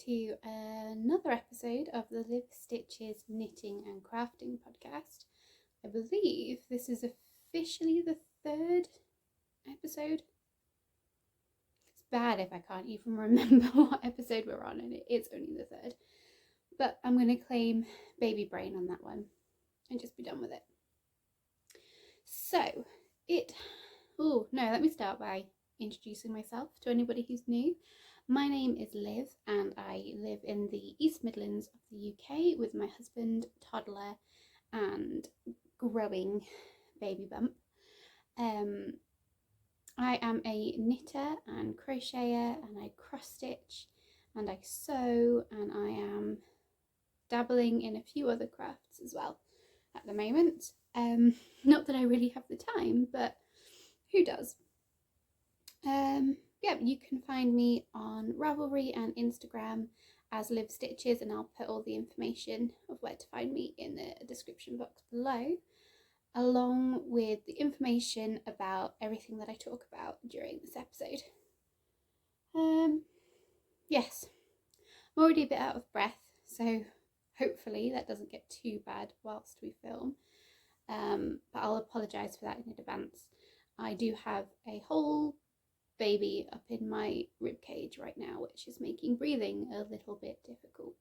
to another episode of the Liv Stitches Knitting and Crafting podcast. I believe this is officially the third episode. It's bad if I can't even remember what episode we're on, and it's only the third. But I'm going to claim baby brain on that one and just be done with it. So, let me start by introducing myself to anybody who's new. My name is Liv and I live in the East Midlands of the UK with my husband, toddler and growing baby bump. I am a knitter and crocheter, and I cross stitch and I sew, and I am dabbling in a few other crafts as well at the moment. Not that I really have the time, but who does? You can find me on Ravelry and Instagram as Liv Stitches, and I'll put all the information of where to find me in the description box below, along with the information about everything that I talk about during this episode. Yes, I'm already a bit out of breath, so hopefully that doesn't get too bad whilst we film, but I'll apologise for that in advance. I do have a whole baby up in my rib cage right now, which is making breathing a little bit difficult.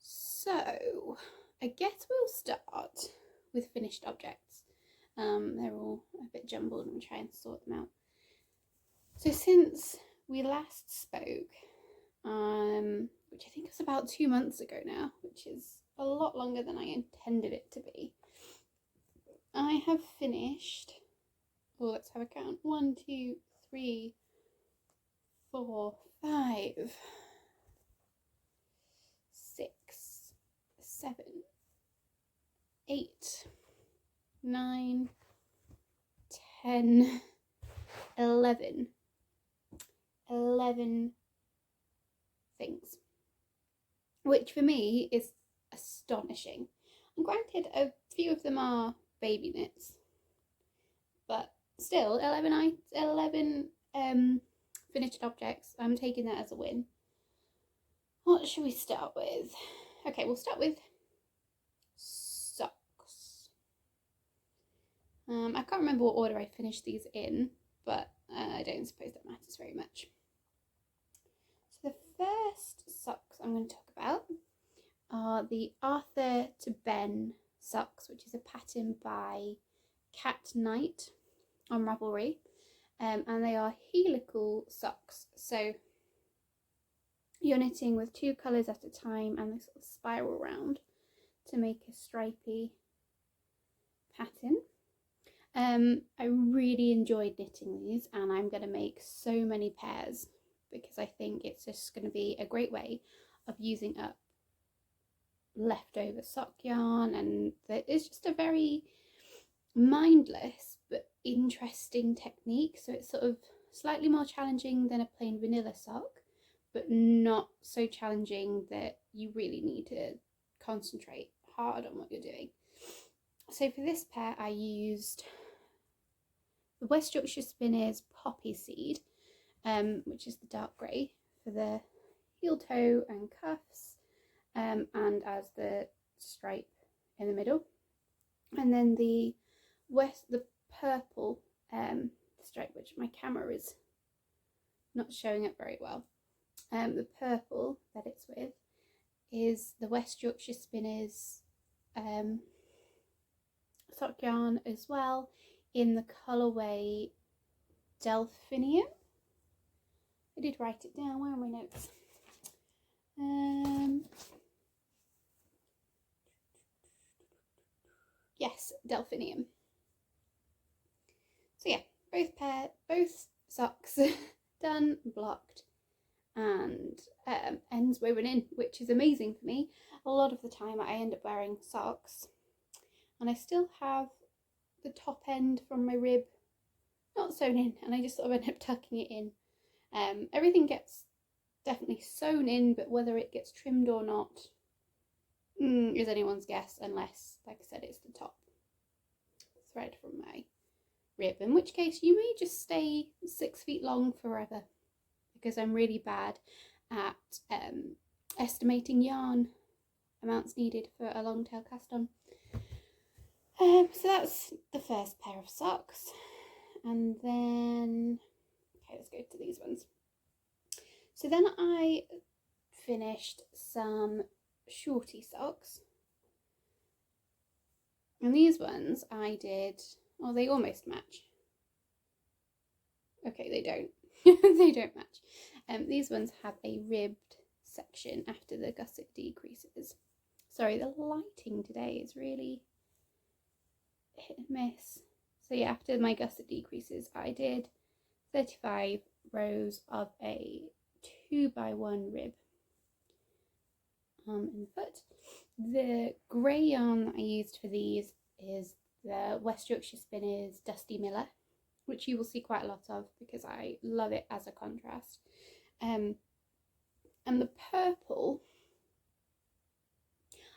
So I guess we'll start with finished objects. They're all a bit jumbled and we'll try and sort them out. So since we last spoke, which I think was about 2 months ago now, which is a lot longer than I intended it to be, I have finished, let's have a count, 1, 2, 3, 4, 5, 6, 7, 8, 9, 10, 11 things, which for me is astonishing. And granted, a few of them are baby knits, but still 11 finished objects. I'm taking that as a win. What should we start with? Okay, we'll start with socks. I can't remember what order I finished these in, but I don't suppose that matters very much. So the first socks I'm going to talk about are the Arthur to Ben socks, which is a pattern by Cat Knight on Ravelry, and they are helical socks. So you're knitting with 2 colours at a time, and they sort of spiral round to make a stripy pattern. I really enjoyed knitting these, and I'm going to make so many pairs because I think it's just going to be a great way of using up leftover sock yarn, and it's just a very mindless but interesting technique. So it's sort of slightly more challenging than a plain vanilla sock, but not so challenging that you really need to concentrate hard on what you're doing. So for this pair I used the West Yorkshire Spinners Poppy Seed, which is the dark grey, for the heel toe and cuffs, and as the stripe in the middle, and then the purple stripe, which my camera is not showing up very well. The purple that it's with is the West Yorkshire Spinners sock yarn as well, in the colourway Delphinium. I did write it down. Where are my notes? Yes, Delphinium. So yeah, both socks done, blocked, and ends woven in, which is amazing for me. A lot of the time I end up wearing socks and I still have the top end from my rib not sewn in, and I just sort of end up tucking it in. Everything gets definitely sewn in, but whether it gets trimmed or not is anyone's guess, unless, like I said, it's the top thread from my rib, in which case you may just stay 6 feet long forever, because I'm really bad at estimating yarn amounts needed for a long tail cast on. So that's the first pair of socks. And then, okay, let's go to these ones. So then I finished some shorty socks. And these ones I did, oh, they almost match. Okay, they don't. They don't match. These ones have a ribbed section after the gusset decreases. Sorry, the lighting today is really hit and miss. So yeah, after my gusset decreases, I did 35 rows of a 2x1 rib in the foot. The grey yarn that I used for these is the West Yorkshire Spinners Dusty Miller, which you will see quite a lot of because I love it as a contrast. And the purple,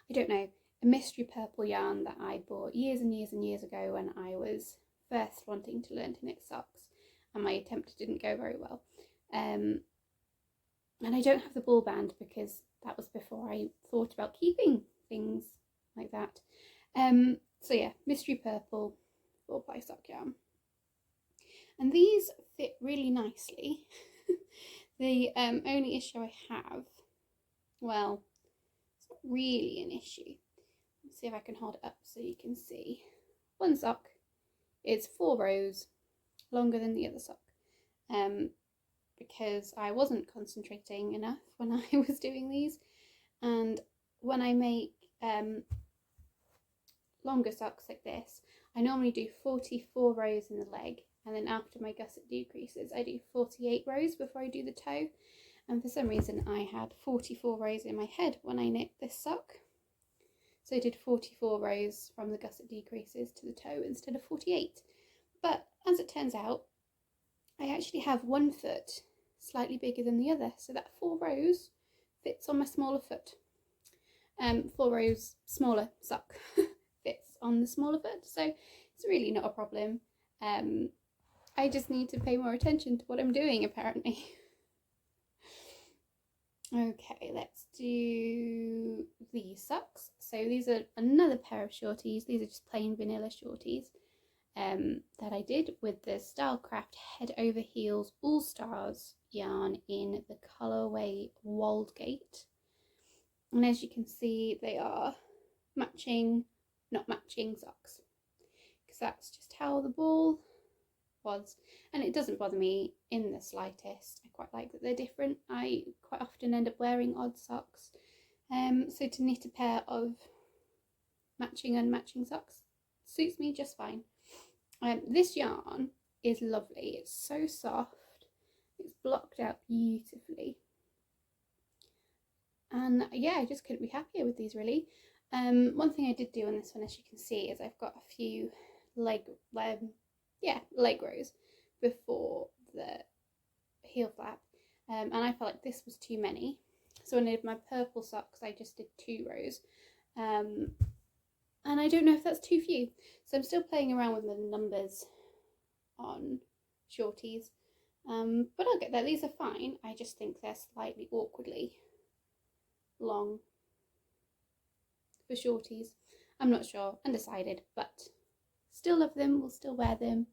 I don't know, a mystery purple yarn that I bought years and years and years ago when I was first wanting to learn to knit socks, and my attempt didn't go very well. And I don't have the ball band because that was before I thought about keeping things like that. So yeah, mystery purple 4-ply sock yarn. And these fit really nicely. The only issue I have, well, it's not really an issue. Let's see if I can hold it up so you can see. One sock is 4 rows longer than the other sock, because I wasn't concentrating enough when I was doing these. And when I make longer socks like this, I normally do 44 rows in the leg, and then after my gusset decreases I do 48 rows before I do the toe. And for some reason I had 44 rows in my head when I knit this sock, so I did 44 rows from the gusset decreases to the toe instead of 48. But as it turns out, I actually have one foot slightly bigger than the other, so that 4 rows fits on my smaller foot. 4 rows smaller sock fits on the smaller foot, so it's really not a problem. I just need to pay more attention to what I'm doing, apparently. Okay, let's do these socks. So these are another pair of shorties. These are just plain vanilla shorties that I did with the Stylecraft Head Over Heels All Stars yarn in the colourway Waldgate. And as you can see, they are matching, not matching socks, because that's just how the ball was. And it doesn't bother me in the slightest. I quite like that they're different. I quite often end up wearing odd socks. So to knit a pair of matching unmatching socks suits me just fine. This yarn is lovely. It's so soft. It's blocked out beautifully. And yeah, I just couldn't be happier with these, really. One thing I did do on this one, as you can see, is I've got a few leg rows before the heel flap, and I felt like this was too many, so when I did my purple socks I just did 2 rows, and I don't know if that's too few, so I'm still playing around with the numbers on shorties, but I'll get there. These are fine. I just think they're slightly awkwardly long for shorties. I'm not sure, undecided, but still love them, will still wear them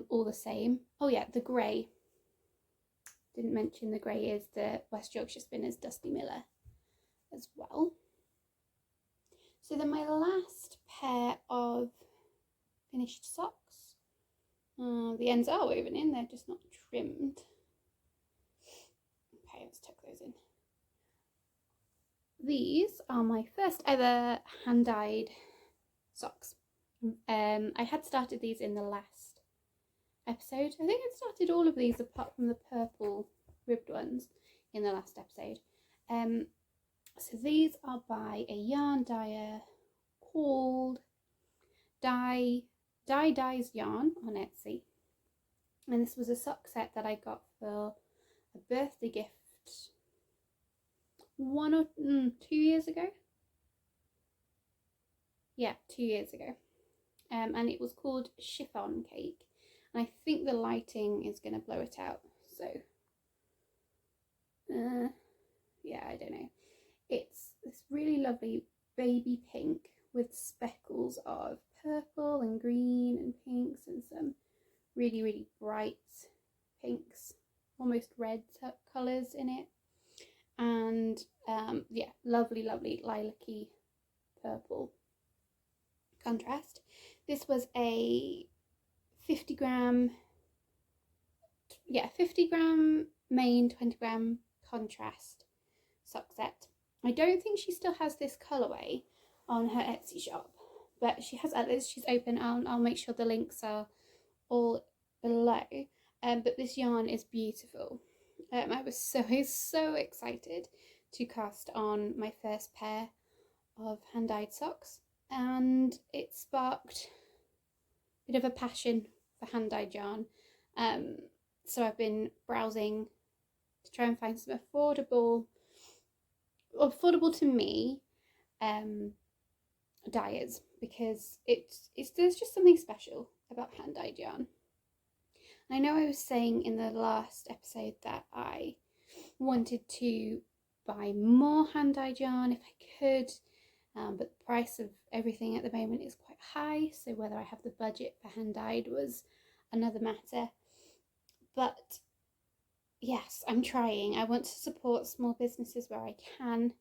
all the same. Oh yeah, the grey. Didn't mention the grey is the West Yorkshire Spinners Dusty Miller as well. So then my last pair of finished socks. The ends are woven in, they're just not trimmed. Okay, let's tuck those in. These are my first ever hand-dyed socks. I had started these in the last episode. I think I started all of these apart from the purple ribbed ones in the last episode. So these are by a yarn dyer called Dyes Yarn on Etsy. And this was a sock set that I got for a birthday gift 1 or 2 years ago. Yeah, 2 years ago. And it was called Chiffon Cake. And I think the lighting is going to blow it out. So yeah, I don't know. It's this really lovely baby pink with speckles of purple and green and pinks and some really, really bright pinks, almost red colours in it. And yeah, lovely, lovely lilac-y purple contrast. This was a 50 gram main, 20 gram contrast sock set. I don't think she still has this colourway on her Etsy shop, but she has others. She's open. I'll make sure the links are all below. But this yarn is beautiful. I was so excited to cast on my first pair of hand-dyed socks, and it sparked a bit of a passion for hand-dyed yarn. So I've been browsing to try and find some affordable to me dyers, because there's just something special about hand-dyed yarn. I know I was saying in the last episode that I wanted to buy more hand-dyed yarn if I could, but the price of everything at the moment is quite high, so whether I have the budget for hand-dyed was another matter. But yes, I'm trying. I want to support small businesses where I can,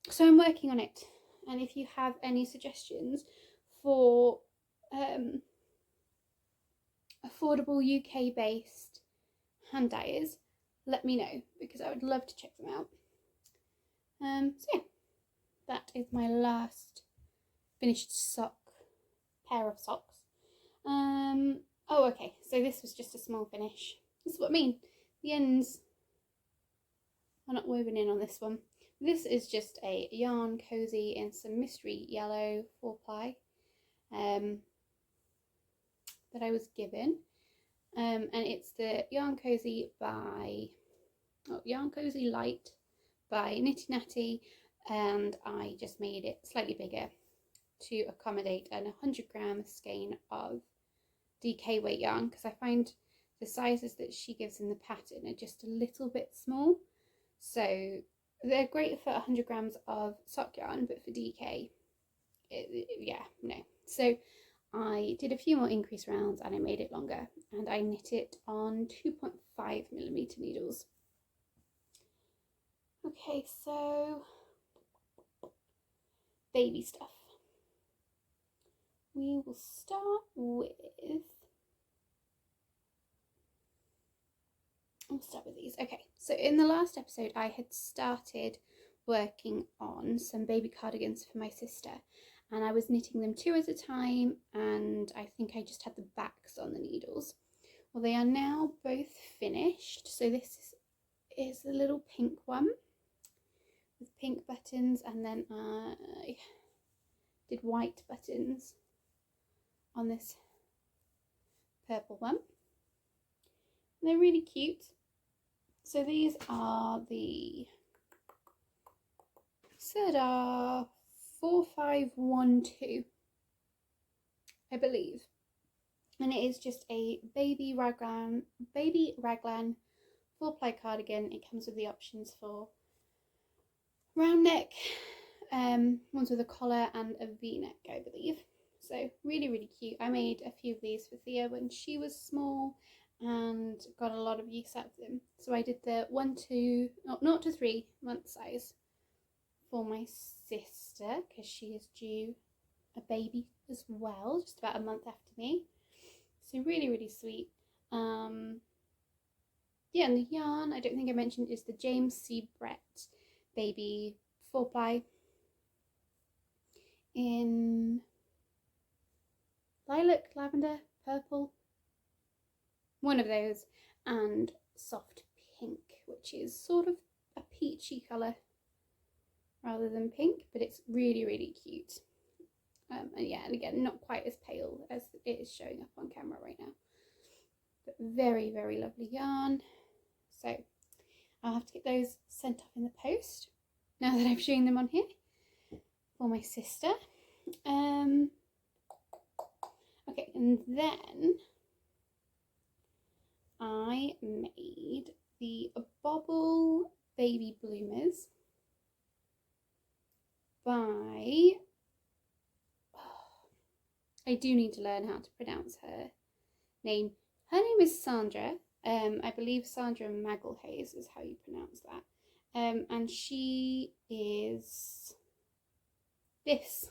so I'm working on it. And if you have any suggestions for affordable UK-based hand dyers, let me know, because I would love to check them out. So yeah, that is my last finished pair of socks. Oh, okay, so this was just a small finish. This is what I mean. The ends are not woven in on this one. This is just a yarn cozy in some mystery yellow 4-ply that I was given. And it's the Yarn Cozy Light by Nitty Natty, and I just made it slightly bigger to accommodate an 100 gram skein of DK weight yarn, because I find the sizes that she gives in the pattern are just a little bit small. So they're great for 100 grams of sock yarn, but for DK, yeah, no. So I did a few more increase rounds and I made it longer, and I knit it on 2.5mm needles. Okay, so baby stuff. We will start with, I'll start with these. Okay, so in the last episode I had started working on some baby cardigans for my sister, and I was knitting them 2 at a time, and I think I just had the backs on the needles. Well, they are now both finished. So this is the little pink one with pink buttons, and then I did white buttons on this purple one. And they're really cute. So these are the Sirdar 4512, I believe, and it is just a baby raglan 4-ply cardigan. It comes with the options for round neck, ones with a collar and a v-neck, I believe. So really cute. I made a few of these for Thea when she was small and got a lot of use out of them. So I did the 0 to 3 month size for my sister, because she is due a baby as well, just about a month after me. So really sweet. Yeah, and the yarn, I don't think I mentioned, is the James C. Brett baby 4-ply in lilac, lavender, purple, one of those, and soft pink, which is sort of a peachy colour rather than pink, but it's really cute. And yeah, and again, not quite as pale as it is showing up on camera right now, but very lovely yarn. So I'll have to get those sent off in the post now that I'm showing them on here for my sister. Okay, and then I made the Bobble Baby Bloomers by, I do need to learn how to pronounce her name. Her name is Sandra. I believe Sandra Magalhaes is how you pronounce that. And she is this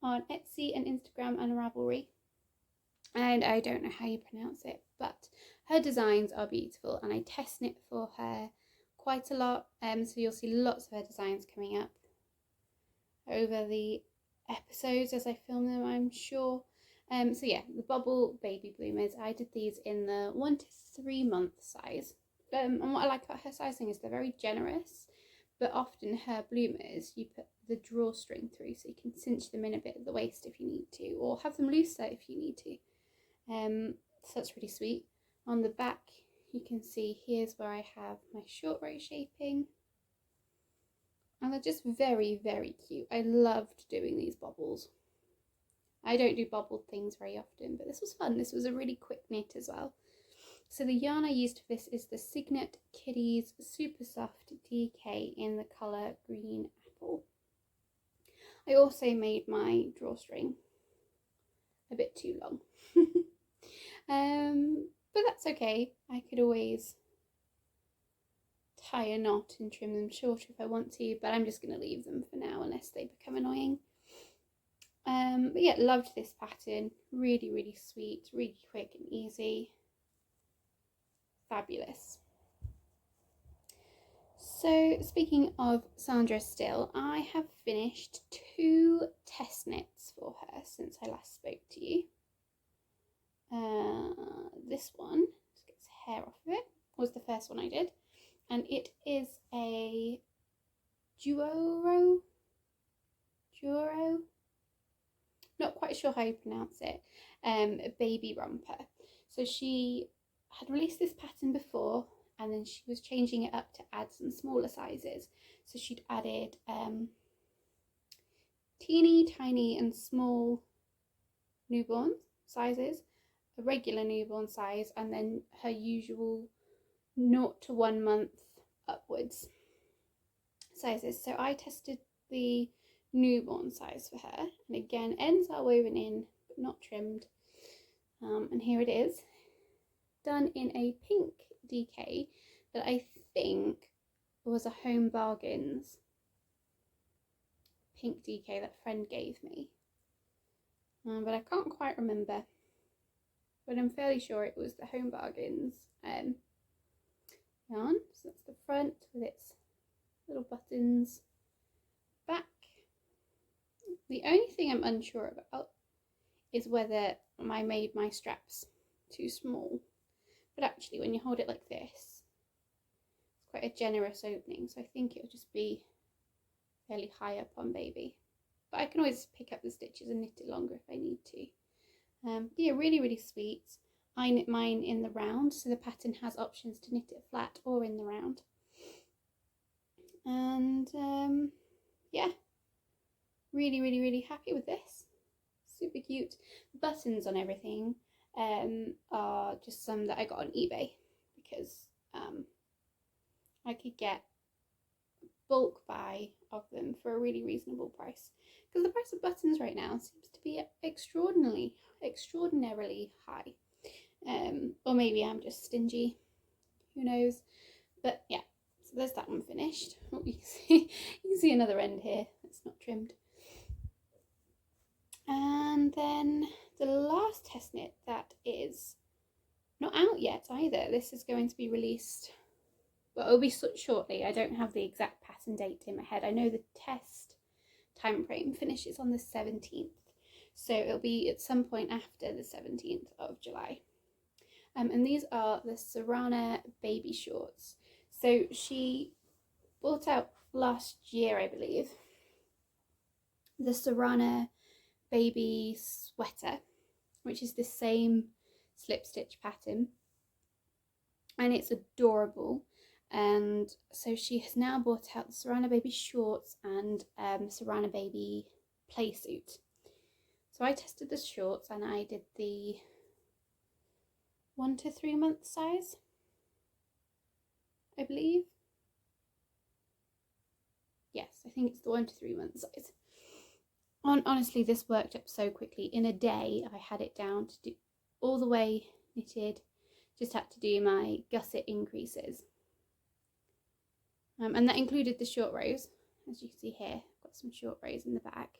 on Etsy and Instagram and Ravelry. And I don't know how you pronounce it, but her designs are beautiful, and I test knit for her quite a lot. So you'll see lots of her designs coming up over the episodes as I film them, I'm sure. So yeah, the Bobble Baby Bloomers, I did these in the 1 to 3 month size. And what I like about her sizing is they're very generous, but often her bloomers, you put the drawstring through so you can cinch them in a bit at the waist if you need to, or have them looser if you need to. So that's really sweet. On the back, you can see here's where I have my short row shaping. And they're just very, very cute. I loved doing these bobbles. I don't do bobbled things very often, but this was fun. This was a really quick knit as well. So the yarn I used for this is the Signet Kiddies Super Soft DK in the colour Green Apple. I also made my drawstring a bit too long. But that's okay. I could always tie a knot and trim them shorter if I want to, but I'm just going to leave them for now unless they become annoying. But yeah, loved this pattern. Really, really sweet, really quick and easy. Fabulous. So speaking of Sandra still, I have finished 2 test knits for her since I last spoke to you. This one, just gets hair off of it, was the first one I did, and it is a duoro, not quite sure how you pronounce it, a baby romper. So she had released this pattern before, and then she was changing it up to add some smaller sizes. So she'd added teeny tiny and small newborn sizes, a regular newborn size, and then her usual 0 to 1 month upwards sizes. So I tested the newborn size for her, and again, ends are woven in but not trimmed. And here it is, done in a pink DK that I think was a Home Bargains pink DK that a friend gave me, but I can't quite remember, but I'm fairly sure it was the Home Bargains yarn. So that's the front with its little buttons, back. The only thing I'm unsure about is whether I made my straps too small, but actually when you hold it like this, it's quite a generous opening, so I think it'll just be fairly high up on baby, but I can always pick up the stitches and knit it longer if I need to. Yeah, really, really sweet. I knit mine in the round, so the pattern has options to knit it flat or in the round. And yeah, really, really, really happy with this. Super cute. The buttons on everything are just some that I got on eBay because I could get bulk buy of them for a really reasonable price, because the price of buttons right now seems to be extraordinarily high, or maybe I'm just stingy, who knows. But yeah, so there's that one finished. Oh, you can see another end here that's not trimmed. And then the last test knit that is not out yet either. This is going to be released, well, it'll be shortly. I don't have the exact pattern date in my head. I know the test time frame finishes on the 17th, so it'll be at some point after the 17th of July. And these are the Serrana baby shorts. So she bought out last year, I believe, the Serrana baby sweater, which is the same slip stitch pattern, and it's adorable. And so she has now brought out the Serrana baby shorts and Serrana baby play suit. So I tested the shorts and I did the 1 to 3 month size. I believe. Yes, I think it's the 1 to 3 month size. Honestly, this worked up so quickly. In a day, I had it down to do all the way knitted. Just had to do my gusset increases. And that included the short rows, as you can see here. I've got some short rows in the back.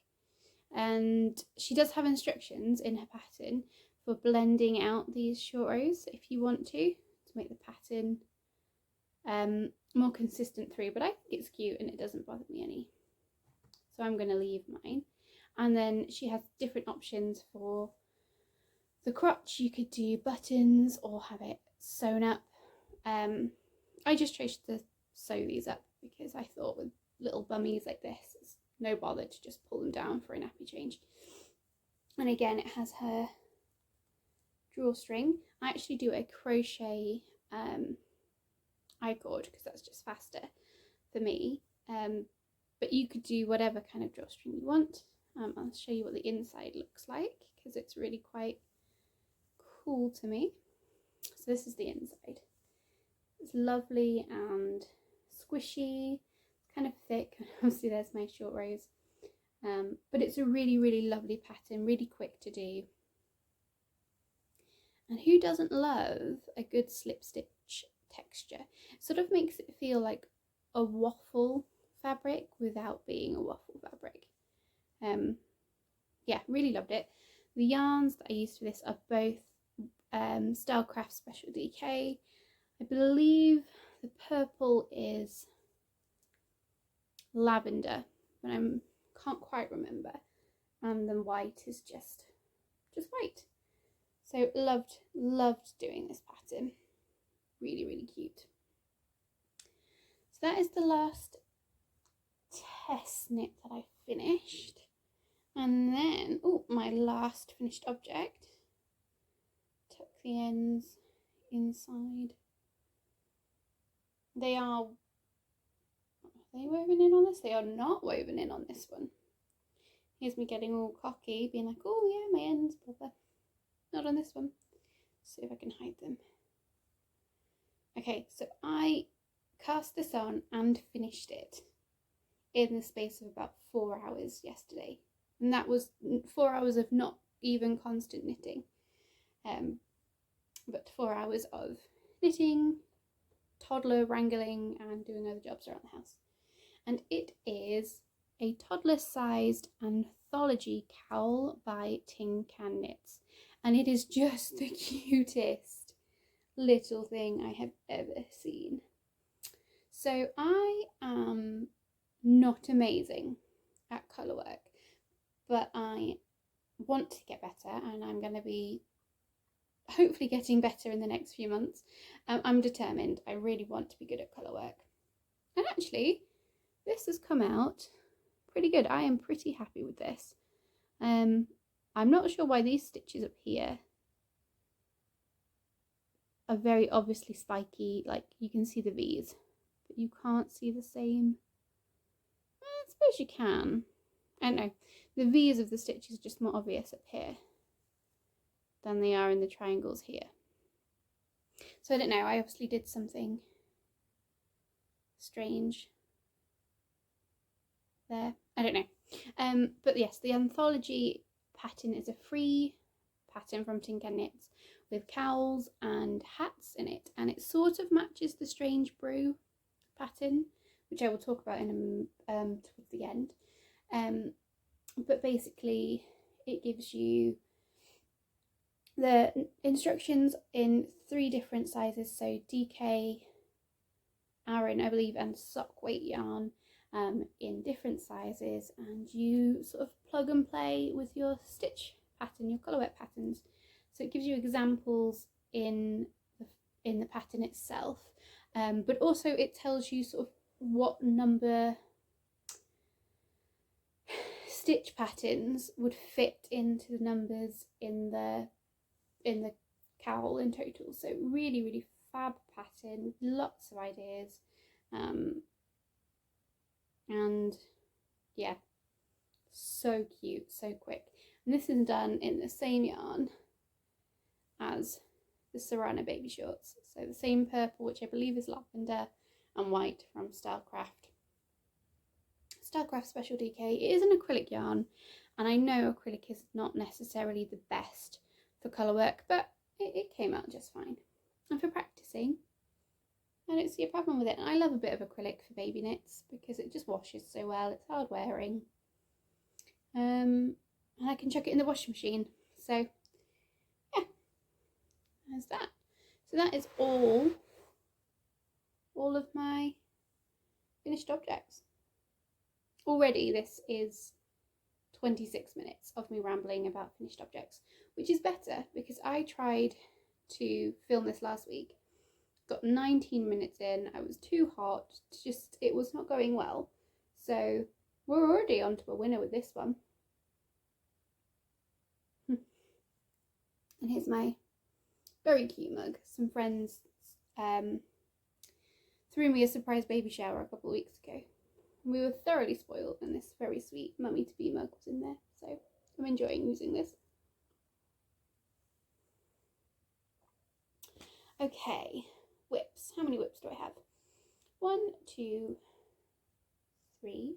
And she does have instructions in her pattern for blending out these short rows if you want to make the pattern more consistent through, but I think it's cute and it doesn't bother me any. So I'm going to leave mine. And then she has different options for the crotch. You could do buttons or have it sewn up. I just chose to sew these up because I thought with little bummies like this, it's no bother to just pull them down for a nappy change. And again, it has her drawstring. I actually do a crochet I-cord because that's just faster for me. But you could do whatever kind of drawstring you want. I'll show you what the inside looks like because it's really quite cool to me. So this is the inside. It's lovely and squishy. It's kind of thick. Obviously there's my short rows. But it's a really, really lovely pattern, really quick to do. And who doesn't love a good slip stitch texture? It sort of makes it feel like a waffle fabric without being a waffle fabric. Yeah, really loved it. The yarns that I used for this are both Stylecraft Special DK. I believe the purple is lavender, but I can't quite remember. And the white is just white. So loved doing this pattern. Really, really cute. So that is the last test knit that I finished. And then, oh, my last finished object. Tuck the ends inside. Are they woven in on this? They are not woven in on this one. Here's me getting all cocky, being like, oh yeah, my ends, blah. Not on this one. Let's see if I can hide them. Okay, so I cast this on and finished it in the space of about 4 hours yesterday. And that was 4 hours of not even constant knitting. But 4 hours of knitting, toddler wrangling, and doing other jobs around the house. And it is a toddler-sized anthology cowl by Tin Can Knits. And it is just the cutest little thing I have ever seen. So I am not amazing at colour work, but I want to get better, and I'm going to be hopefully getting better in the next few months. I'm determined. I really want to be good at colour work. And actually, this has come out pretty good. I am pretty happy with this. I'm not sure why these stitches up here are very obviously spiky. Like, you can see the V's, but you can't see the same. I suppose you can. I don't know. The V's of the stitches are just more obvious up here than they are in the triangles here. So I don't know. I obviously did something strange there. I don't know. But yes, the anthology pattern is a free pattern from Tin Can Knits with cowls and hats in it, and it sort of matches the Strange Brew pattern, which I will talk about in towards the end. But basically it gives you the instructions in 3 different sizes, so DK, Aran, I believe, and sock weight yarn in different sizes, and you sort of plug and play with your stitch pattern, your colourwork patterns. So it gives you examples in the pattern itself, but also it tells you sort of what number stitch patterns would fit into the numbers in the cowl in total. So really, really fab pattern, lots of ideas, and yeah, so cute, so quick. And this is done in the same yarn as the Serrano baby shorts, so the same purple, which I believe is lavender, and white from Stylecraft. Stylecraft Special DK. It is an acrylic yarn, and I know acrylic is not necessarily the best for colour work, but it came out just fine. And for practising, I don't see a problem with it. And I love a bit of acrylic for baby knits because it just washes so well. It's hard wearing. And I can chuck it in the washing machine. So, yeah, there's that. So that is all of my finished objects. Already this is 26 minutes of me rambling about finished objects, which is better because I tried to film this last week, got 19 minutes in, I was too hot, it was not going well. So we're already on to a winner with this one. And here's my very cute mug. Some friends threw me a surprise baby shower a couple of weeks ago. We were thoroughly spoiled, and this very sweet mummy-to-be mug was in there, so I'm enjoying using this. Okay, whips. How many whips do I have? 1, 2, 3,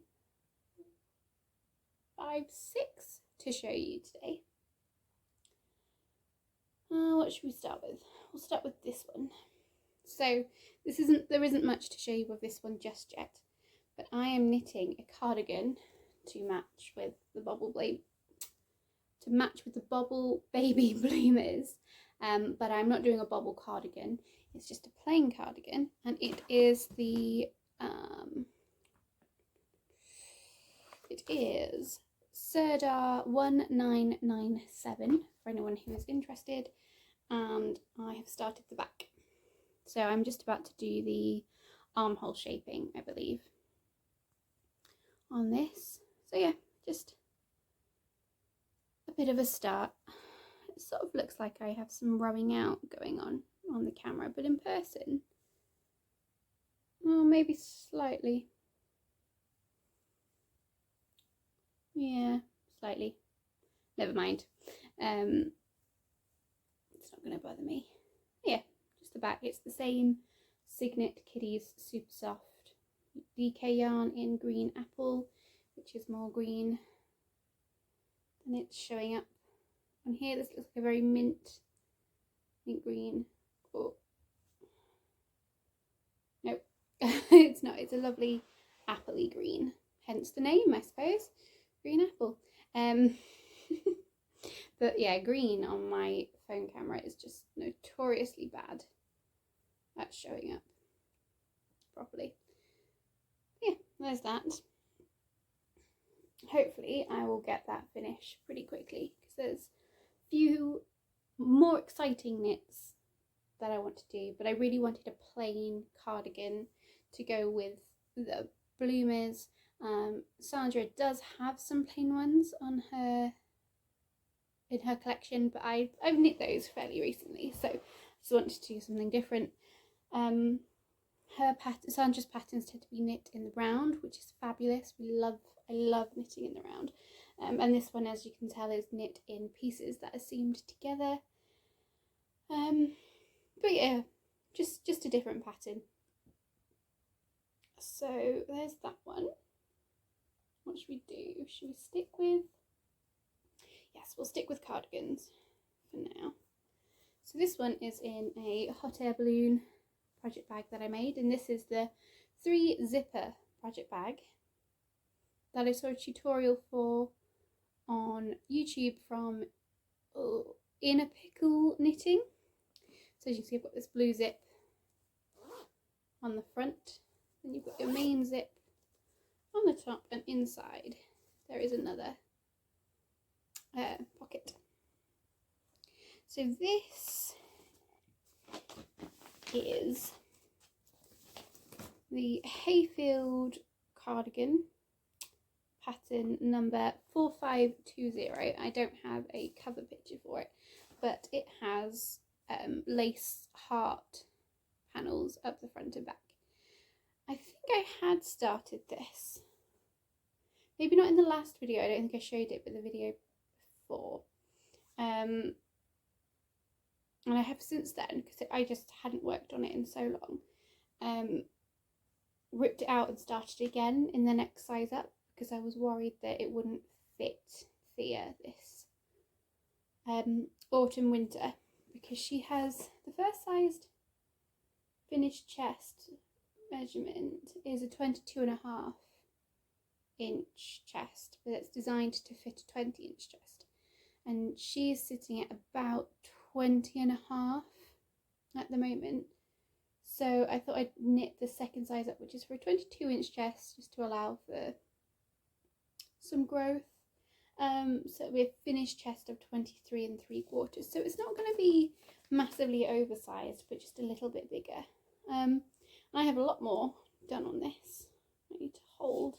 5, 6 to show you today. What should we start with? We'll start with this one. So there isn't much to show you with this one just yet. But I am knitting a cardigan to match with the bubble baby bloomers. But I'm not doing a bubble cardigan. It's just a plain cardigan, and it is the Sirdar 1997 for anyone who is interested, and I have started the back. So I'm just about to do the armhole shaping, I believe, on this. So yeah, just a bit of a start. It sort of looks like I have some rowing out going on the camera, but in person, well, maybe slightly. Yeah, slightly. Never mind. It's not going to bother me. Yeah, just the back. It's the same Signet Kiddies Super Soft DK yarn in green apple, which is more green than it's showing up on here. This looks like a very mint green. Oh. Nope, it's not. It's a lovely appley green, hence the name, I suppose. Green apple. But yeah, green on my phone camera is just notoriously bad at showing up properly. Yeah, there's that. Hopefully I will get that finished pretty quickly because there's a few more exciting knits that I want to do, but I really wanted a plain cardigan to go with the bloomers. Sandra does have some plain ones on in her collection, but I've knit those fairly recently, so I just wanted to do something different. Sandra's patterns tend to be knit in the round, which is fabulous. I love knitting in the round. And this one, as you can tell, is knit in pieces that are seamed together. But yeah, just a different pattern. So there's that one. What should we do? Should we stick with? Yes, we'll stick with cardigans for now. So this one is in a hot air balloon project bag that I made, and this is the 3 zipper project bag that I saw a tutorial for on YouTube from In a Pickle Knitting. So as you can see, I've got this blue zip on the front, then you've got your main zip on the top, and inside there is another pocket. So this is the Hayfield cardigan, pattern number 4520. I don't have a cover picture for it, but it has lace heart panels up the front and back. I think I had started this, maybe not in the last video, I don't think I showed it, but the video before. And I have since then, because I just hadn't worked on it in so long. ripped it out and started again in the next size up because I was worried that it wouldn't fit Thea this autumn winter, because she has the first sized finished chest measurement is a 22.5-inch chest, but it's designed to fit a 20-inch chest, and she's sitting at about 20.5 at the moment. So I thought I'd knit the second size up, which is for a 22-inch chest, just to allow for some growth. So we have finished chest of 23.75. So it's not going to be massively oversized, but just a little bit bigger. And I have a lot more done on this. I need to hold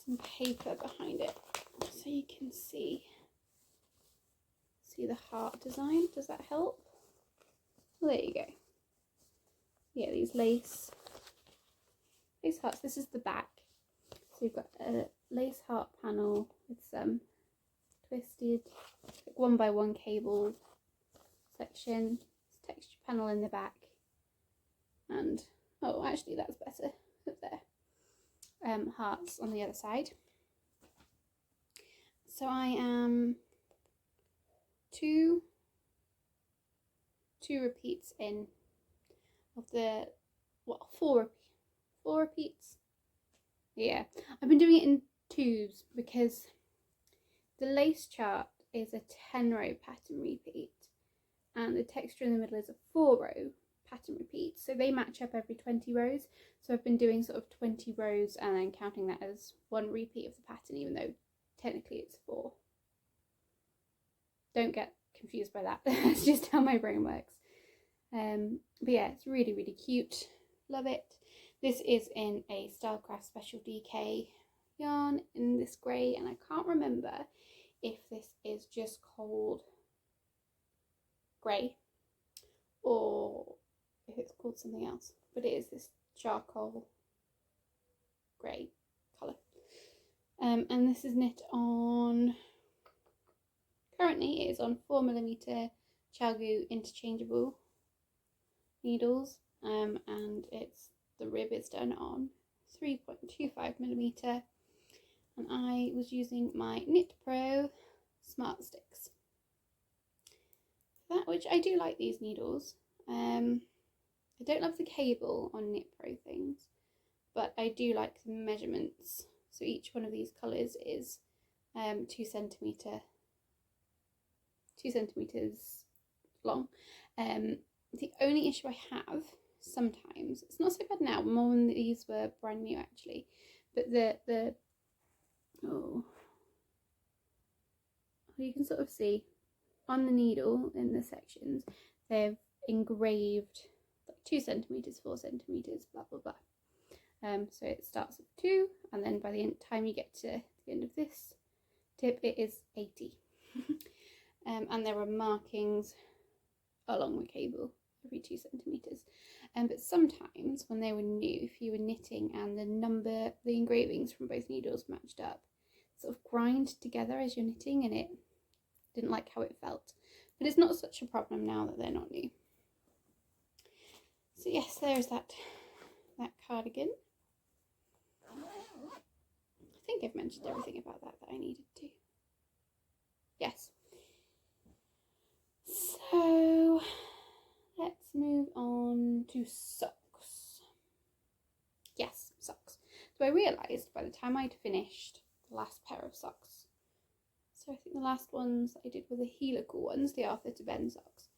some paper behind it so you can see the heart design. Does that help? Well, there you go. Yeah, these lace hearts. This is the back. So you've got a lace heart panel with some twisted, like 1x1 cable section, texture panel in the back, and oh, actually that's better up there. Hearts on the other side. So I am two repeats in of the four repeats. Yeah, I've been doing it in twos because the lace chart is a 10-row pattern repeat and the texture in the middle is a 4-row pattern repeat, so they match up every 20 rows. So I've been doing sort of 20 rows and then counting that as one repeat of the pattern, even though technically it's 4. Don't get confused by that. That's just how my brain works. But yeah, it's really, really cute. Love it. This is in a Stylecraft Special DK yarn in this grey, and I can't remember if this is just called grey or if it's called something else, but it is this charcoal grey colour. And this is knit on, currently it is on 4mm Chalgu interchangeable needles, and the rib is done on 3.25mm, and I was using my Knit Pro Smart Sticks. That, which I do like these needles. I don't love the cable on Knit Pro things, but I do like the measurements. So each one of these colours is 2 centimetres long. The only issue I have sometimes, it's not so bad now, more when these were brand new actually, but you can sort of see on the needle in the sections they've engraved like 2 centimetres, 4 centimetres, blah blah blah. So it starts at 2, and then by the time you get to the end of this tip it is 80. And there are markings along the cable every 2 centimetres. But sometimes when they were new, if you were knitting and the engravings from both needles matched up, sort of grind together as you're knitting, and it didn't like how it felt. But it's not such a problem now that they're not new. So yes, there's that cardigan. I think I've mentioned everything about that I needed to. Yes. So let's move on to socks. Yes, socks. So I realised by the time I'd finished the last pair of socks, so I think the last ones I did were the helical ones, the Arthur to Ben socks,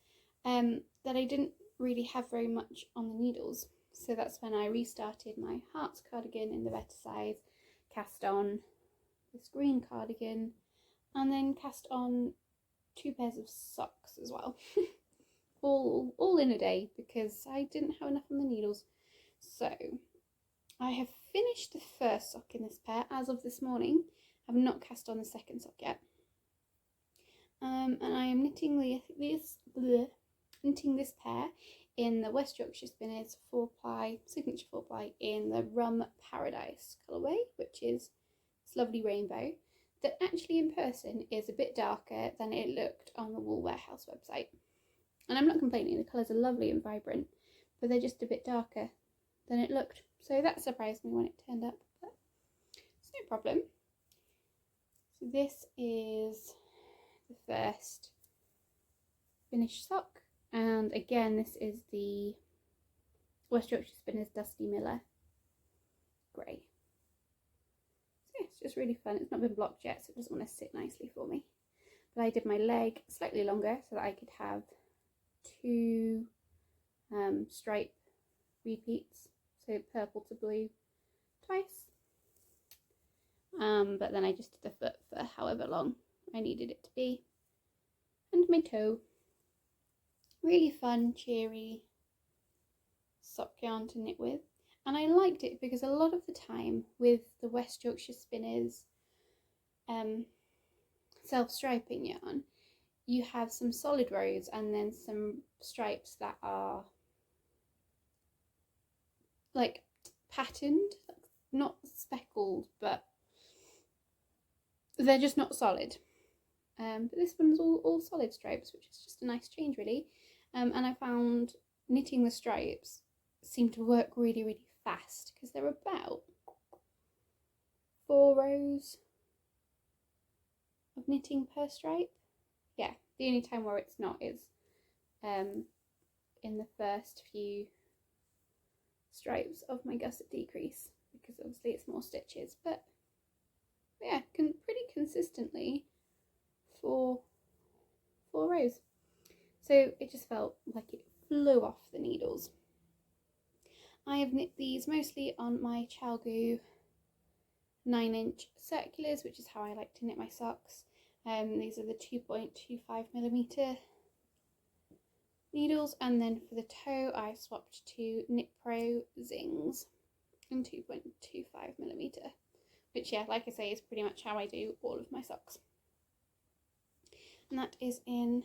that I didn't really have very much on the needles. So that's when I restarted my Hearts cardigan in the better size, cast on this green cardigan, and then cast on 2 pairs of socks as well. all in a day, because I didn't have enough on the needles. So I have finished the first sock in this pair as of this morning. I've not cast on the second sock yet. And I am knitting this pair in the West Yorkshire Spinners 4-ply, signature 4-ply in the Rum Paradise colourway, which is this lovely rainbow that actually in person is a bit darker than it looked on the Wool Warehouse website. And I'm not complaining, the colours are lovely and vibrant, but they're just a bit darker than it looked. So that surprised me when it turned up, but it's no problem. So this is the first finished sock, and again this is the West Yorkshire Spinners Dusty Miller grey. So yeah, it's just really fun. It's not been blocked yet, so it doesn't want to sit nicely for me. But I did my leg slightly longer so that I could have 2 stripe repeats, so purple to blue twice. But then I just did the foot for however long I needed it to be. And my toe. Really fun, cheery sock yarn to knit with. And I liked it because a lot of the time with the West Yorkshire Spinners self-striping yarn, you have some solid rows and then some stripes that are like patterned, not speckled, but they're just not solid. But this one's all solid stripes, which is just a nice change really. And I found knitting the stripes seemed to work really, really fast because they're about 4 rows of knitting per stripe. Yeah, the only time where it's not is in the first few stripes of my gusset decrease, because obviously it's more stitches, but yeah, pretty consistently 4 rows. So it just felt like it flew off the needles. I have knit these mostly on my Chalgoo 9-inch circulars, which is how I like to knit my socks. These are the 2.25mm needles, and then for the toe I swapped to Knit Pro Zings in 2.25mm, which yeah, like I say, is pretty much how I do all of my socks. And that is in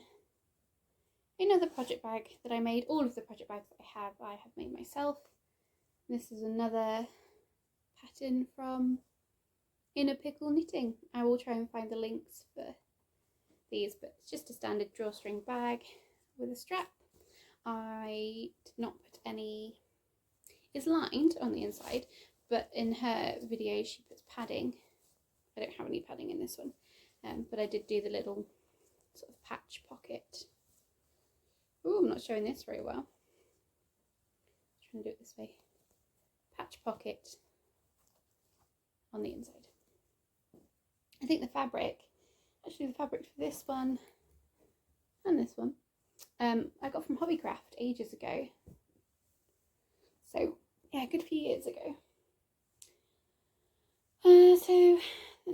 another project bag that I made. All of the project bags that I have made myself. This is another pattern from Inner Pickle Knitting. I will try and find the links for these, but it's just a standard drawstring bag with a strap. I did not put any, it's lined on the inside, but in her video she puts padding. I don't have any padding in this one, but I did do the little sort of patch pocket. Oh, I'm not showing this very well. I'm trying to do it this way. Patch pocket on the inside. I think the fabric for this one and this one I got from Hobbycraft ages ago. So yeah, a good few years ago. So the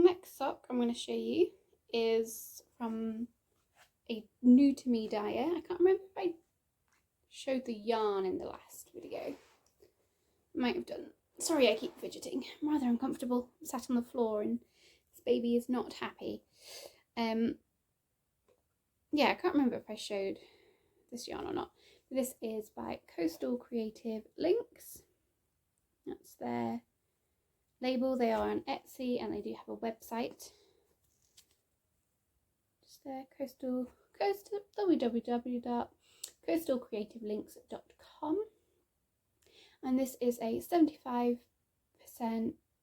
next sock I'm going to show you is from a new to me dyer. I can't remember if I showed the yarn in the last video. Might have done. Sorry, I keep fidgeting. I'm rather uncomfortable. I'm sat on the floor and this baby is not happy. Yeah, I can't remember if I showed this yarn or not. This is by Coastal Creative Links. That's their label. They are on Etsy and they do have a website. Just there, www.coastalcreativelinks.com. And this is a 75%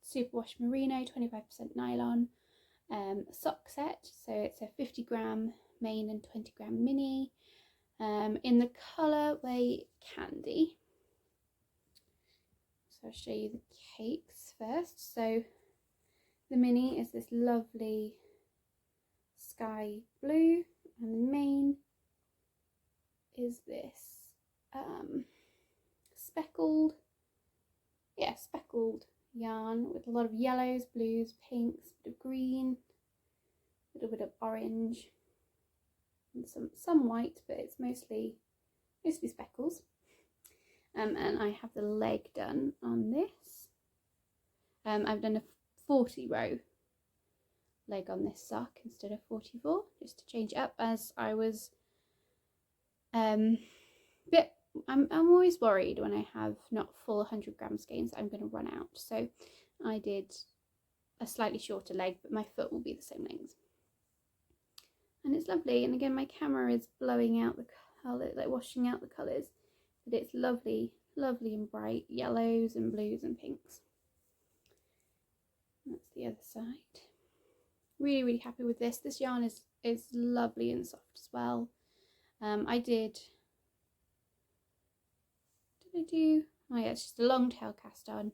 superwash merino, 25% nylon sock set. So it's a 50g main and 20g mini in the colourway Candy. So I'll show you the cakes first. So the mini is this lovely sky blue, and the main is this speckled yarn with a lot of yellows, blues, pinks, a bit of green, a little bit of orange, and some white, but it's mostly speckles. And I have the leg done on this. I've done a 40 row leg on this sock instead of 44, just to change it up, as I was I'm always worried when I have not full 100g skeins I'm going to run out, so I did a slightly shorter leg, but my foot will be the same length. And it's lovely, and again my camera is blowing out the colour, like washing out the colours, but it's lovely lovely and bright yellows and blues and pinks. That's the other side. Really, really happy with this. This yarn is lovely and soft as well. I did I do? Oh yeah, it's just a long tail cast on.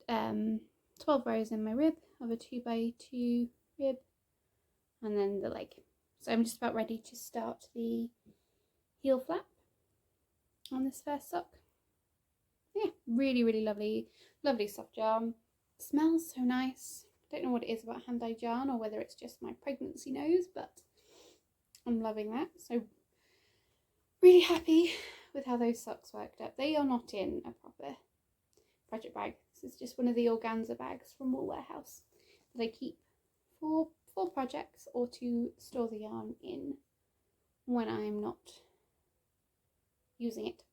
12 rows in my rib of a 2x2 rib, and then the leg. So I'm just about ready to start the heel flap on this first sock. Yeah, really, really lovely, lovely soft yarn. Smells so nice. Don't know what it is about hand-dyed yarn or whether it's just my pregnancy nose, but I'm loving that. So really happy with how those socks worked up. They are not in a proper project bag. This is just one of the organza bags from Wool Warehouse that I keep for projects or to store the yarn in when I'm not using it.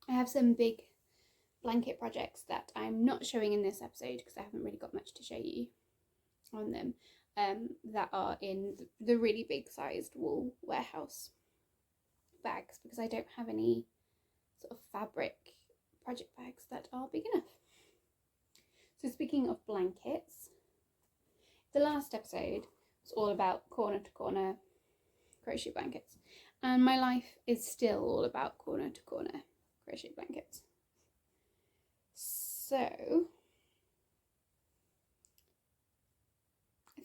I have some big blanket projects that I'm not showing in this episode because I haven't really got much to show you on them, that are in the really big sized Wool Warehouse bags because I don't have any sort of fabric project bags that are big enough. So speaking of blankets, the last episode was all about corner to corner crochet blankets, and my life is still all about corner to corner crochet blankets. So I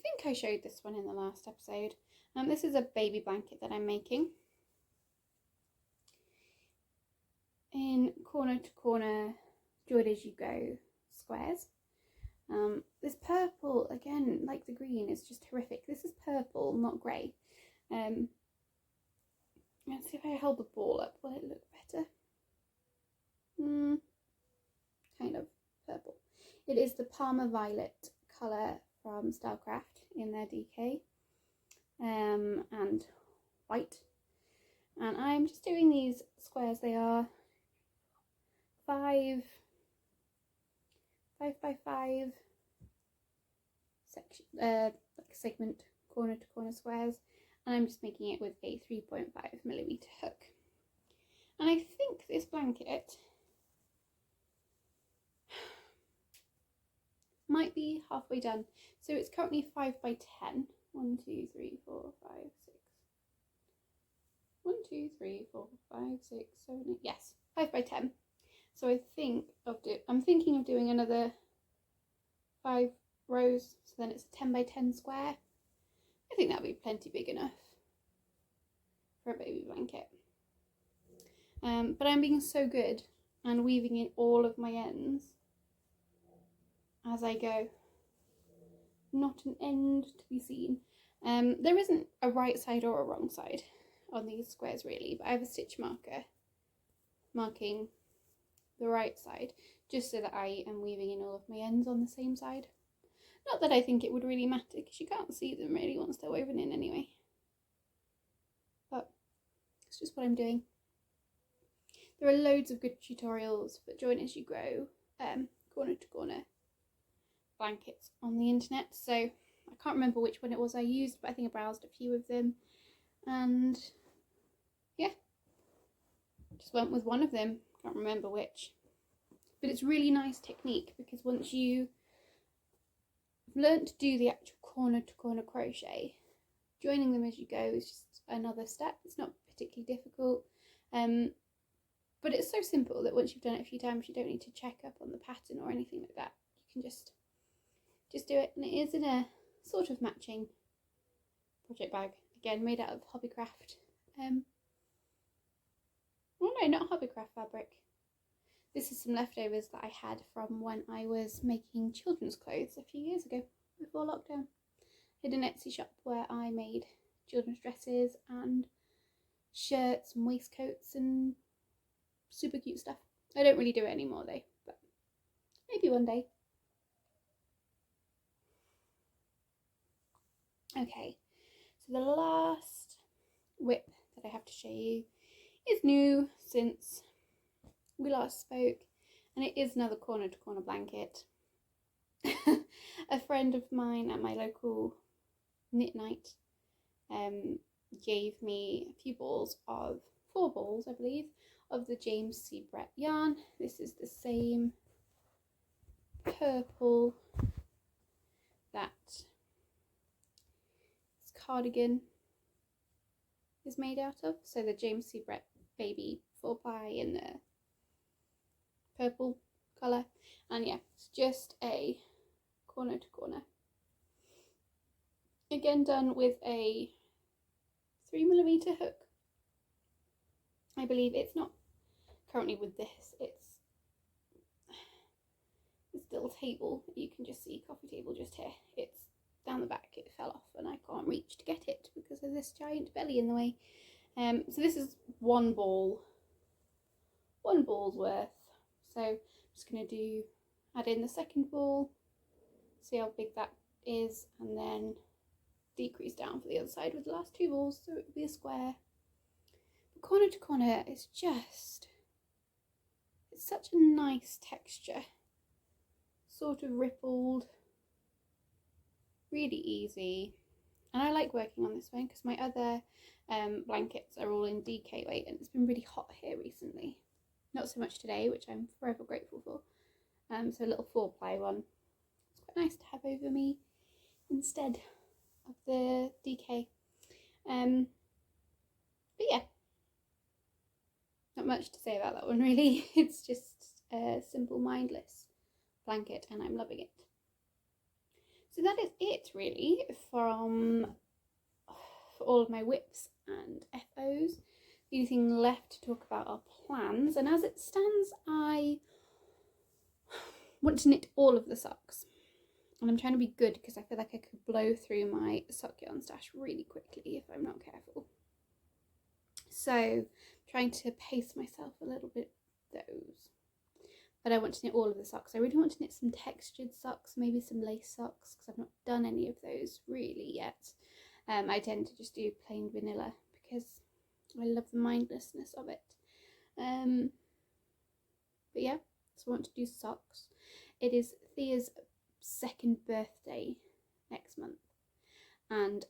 think I showed this one in the last episode. This is a baby blanket that I'm making in corner to corner join as you go squares. This purple, again, like the green, is just horrific. This is purple, not grey. Let's see if I hold the ball up, will it look better? Kind of purple. It is the Parma Violet colour from Stylecraft in their DK, and white. And I'm just doing these squares. They are 5 by 5 section, like segment corner to corner squares, and I'm just making it with a 3.5mm hook. And I think this blanket might be halfway done. So it's currently 5 by 10. 1, 2, 3, 4, 5, 6. 1, 2, 3, 4, 5, 6, 7, 8. Yes, 5 by 10. So I'm thinking of doing another 5 rows, so then it's a 10 by 10 square. I think that'll be plenty big enough for a baby blanket. But I'm being so good and weaving in all of my ends as I go. Not an end to be seen. There isn't a right side or a wrong side on these squares really, but I have a stitch marker marking the right side just so that I am weaving in all of my ends on the same side. Not that I think it would really matter because you can't see them really once they're woven in anyway, but it's just what I'm doing. There are loads of good tutorials for join as you grow corner to corner blankets on the internet, so I can't remember which one it was I used, but I think I browsed a few of them and yeah, just went with one of them. Can't remember which, but it's really nice technique because once you learn to do the actual corner to corner crochet, joining them as you go is just another step. It's not particularly difficult, but it's so simple that once you've done it a few times you don't need to check up on the pattern or anything like that. You can just do it, and it is in a sort of matching project bag, again made out of Hobbycraft. Oh no, not Hobbycraft fabric. This is some leftovers that I had from when I was making children's clothes a few years ago, before lockdown. I had an Etsy shop where I made children's dresses and shirts and waistcoats and super cute stuff. I don't really do it anymore though, but maybe one day. Okay, so the last whip that I have to show you is new since we last spoke, and it is another corner to corner blanket. A friend of mine at my local knit night gave me a few balls of, 4 balls I believe, of the James C. Brett yarn. This is the same purple that this cardigan is made out of. So the James C. Brett baby 4-ply in the purple colour. And yeah, it's just a corner to corner. Again done with a 3mm hook. I believe it's not currently with this, it's this little table you can just see, coffee table just here. It's down the back, it fell off and I can't reach to get it because of this giant belly in the way. So this is one ball's worth. So I'm just going to add in the second ball, see how big that is, and then decrease down for the other side with the last 2 balls, so it would be a square. But corner to corner is just, it's such a nice texture, sort of rippled, really easy. And I like working on this one because my other blankets are all in DK weight, and it's been really hot here recently. Not so much today, which I'm forever grateful for. So a little 4-ply one. It's quite nice to have over me instead of the DK. But yeah, not much to say about that one really. It's just a simple, mindless blanket and I'm loving it. So that is it really for all of my whips and FOs. The only thing left to talk about are plans, and as it stands I want to knit all of the socks. And I'm trying to be good because I feel like I could blow through my sock yarn stash really quickly if I'm not careful. So I'm trying to pace myself a little bit with those. But I want to knit all of the socks. I really want to knit some textured socks, maybe some lace socks, because I've not done any of those really yet. I tend to just do plain vanilla because I love the mindlessness of it. But yeah, so I want to do socks. It is Thea's 2nd birthday next month, and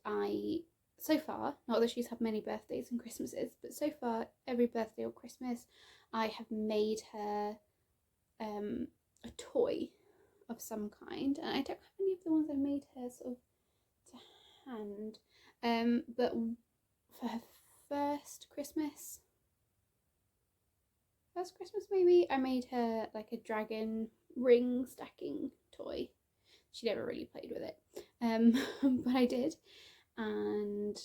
so far, not that she's had many birthdays and Christmases, but so far every birthday or Christmas I have made her a toy of some kind, and I don't have any of the ones I made her sort of to hand, but for her first Christmas maybe, I made her like a dragon ring stacking toy. She never really played with it, but I did. And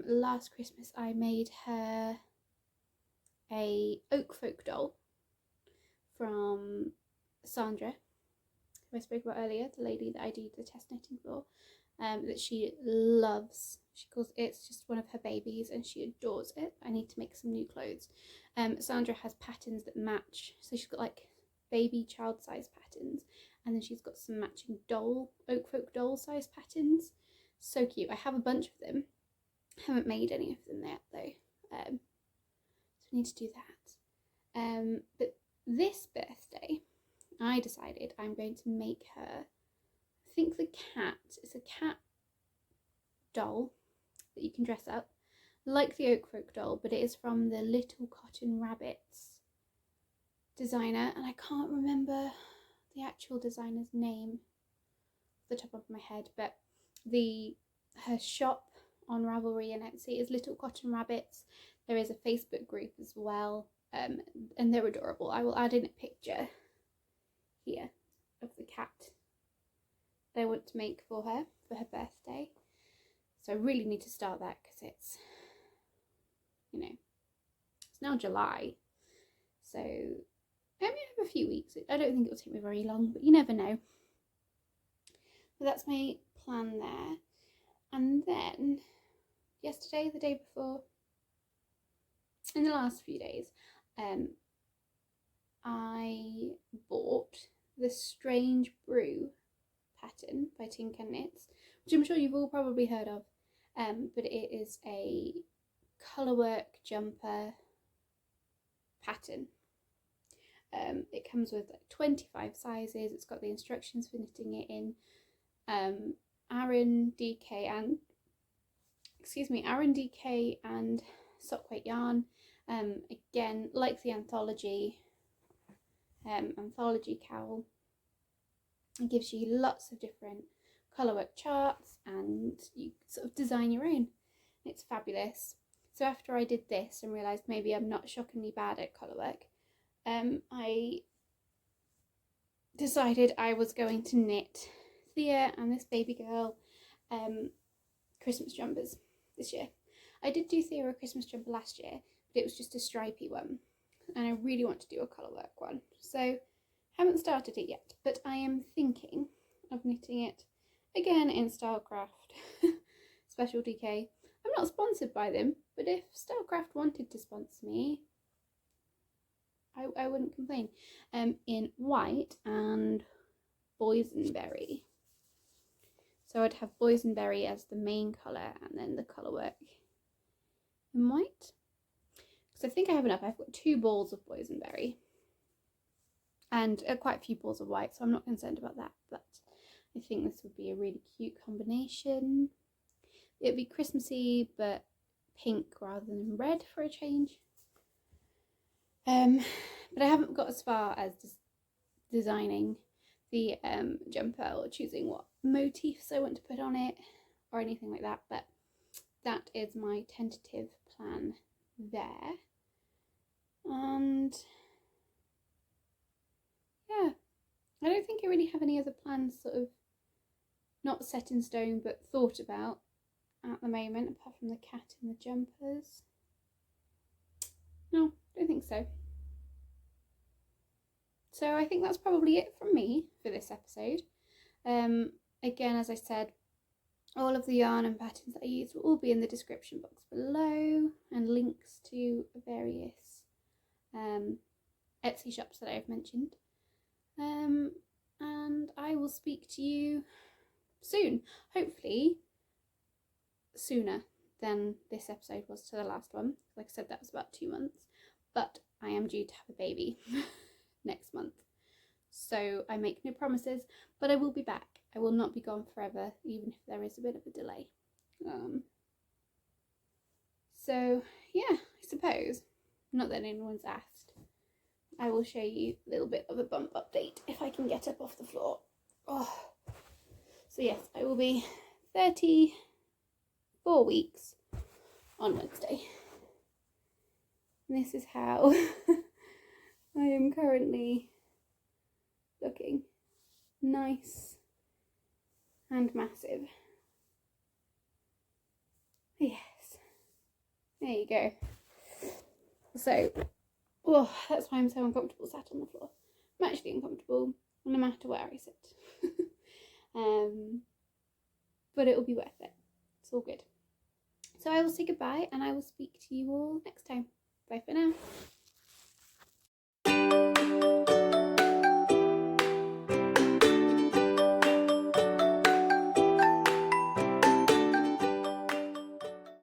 last Christmas I made her a oak folk doll from Sandra, who I spoke about earlier, the lady that I do the test knitting for, that she loves. She calls it's just one of her babies and she adores it. I need to make some new clothes. Sandra has patterns that match, so she's got like baby child size patterns, and then she's got some matching doll, oak folk doll size patterns. So cute. I have a bunch of them. Haven't made any of them yet though, so I need to do that. But this birthday I decided I'm going to make her, I think the cat, it's a cat doll that you can dress up like the oak folk doll, but it is from the Little Cotton Rabbits designer, and I can't remember the actual designer's name off the top of my head, but her shop on Ravelry and Etsy is Little Cotton Rabbits. There is a Facebook group as well, and they're adorable. I will add in a picture here of the cat that I want to make for her birthday. So I really need to start that because it's, you know, it's now July, so I only have a few weeks. I don't think it will take me very long, but you never know. But that's my plan there. And then yesterday, the day before, in the last few days, I bought the Strange Brew pattern by Tinker Knits, which I'm sure you've all probably heard of, but it is a colourwork jumper pattern. It comes with like 25 sizes. It's got the instructions for knitting it in Aran, DK and R&DK and sock weight yarn. Again, like the anthology cowl, it gives you lots of different colourwork charts and you sort of design your own. It's fabulous. So after I did this and realised maybe I'm not shockingly bad at colourwork, I decided I was going to knit Thea and this baby girl Christmas jumpers this year. I did do Thea a Christmas jumper last year, but it was just a stripy one, and I really want to do a colourwork one. So haven't started it yet, but I am thinking of knitting it again in Stylecraft Special DK. I'm not sponsored by them, but if Stylecraft wanted to sponsor me, I wouldn't complain. In white and boysenberry. So I'd have boysenberry as the main colour and then the colourwork in white. Because I think I have enough. I've got 2 balls of boysenberry and quite a few balls of white, so I'm not concerned about that. But I think this would be a really cute combination. It'd be Christmassy, but pink rather than red for a change. But I haven't got as far as designing the jumper or choosing what motifs I want to put on it or anything like that, but that is my tentative plan there. And yeah, I don't think I really have any other plans sort of not set in stone but thought about at the moment, apart from the cat and the jumpers. No, don't think so. So I think that's probably it from me for this episode. Again, as I said, all of the yarn and patterns that I use will all be in the description box below, and links to various Etsy shops that I've mentioned. And I will speak to you soon, hopefully sooner than this episode was to the last one. Like I said, that was about 2 months, but I am due to have a baby next month, so I make no promises, but I will be back. I will not be gone forever, even if there is a bit of a delay. So yeah, I suppose, not that anyone's asked, I will show you a little bit of a bump update if I can get up off the floor. So yes, I will be 34 weeks on Wednesday. And this is how I am currently looking. Nice and massive. Yes. There you go. So, that's why I'm so uncomfortable sat on the floor. I'm actually uncomfortable no matter where I sit. But it will be worth it. It's all good. So I will say goodbye and I will speak to you all next time. Bye for now.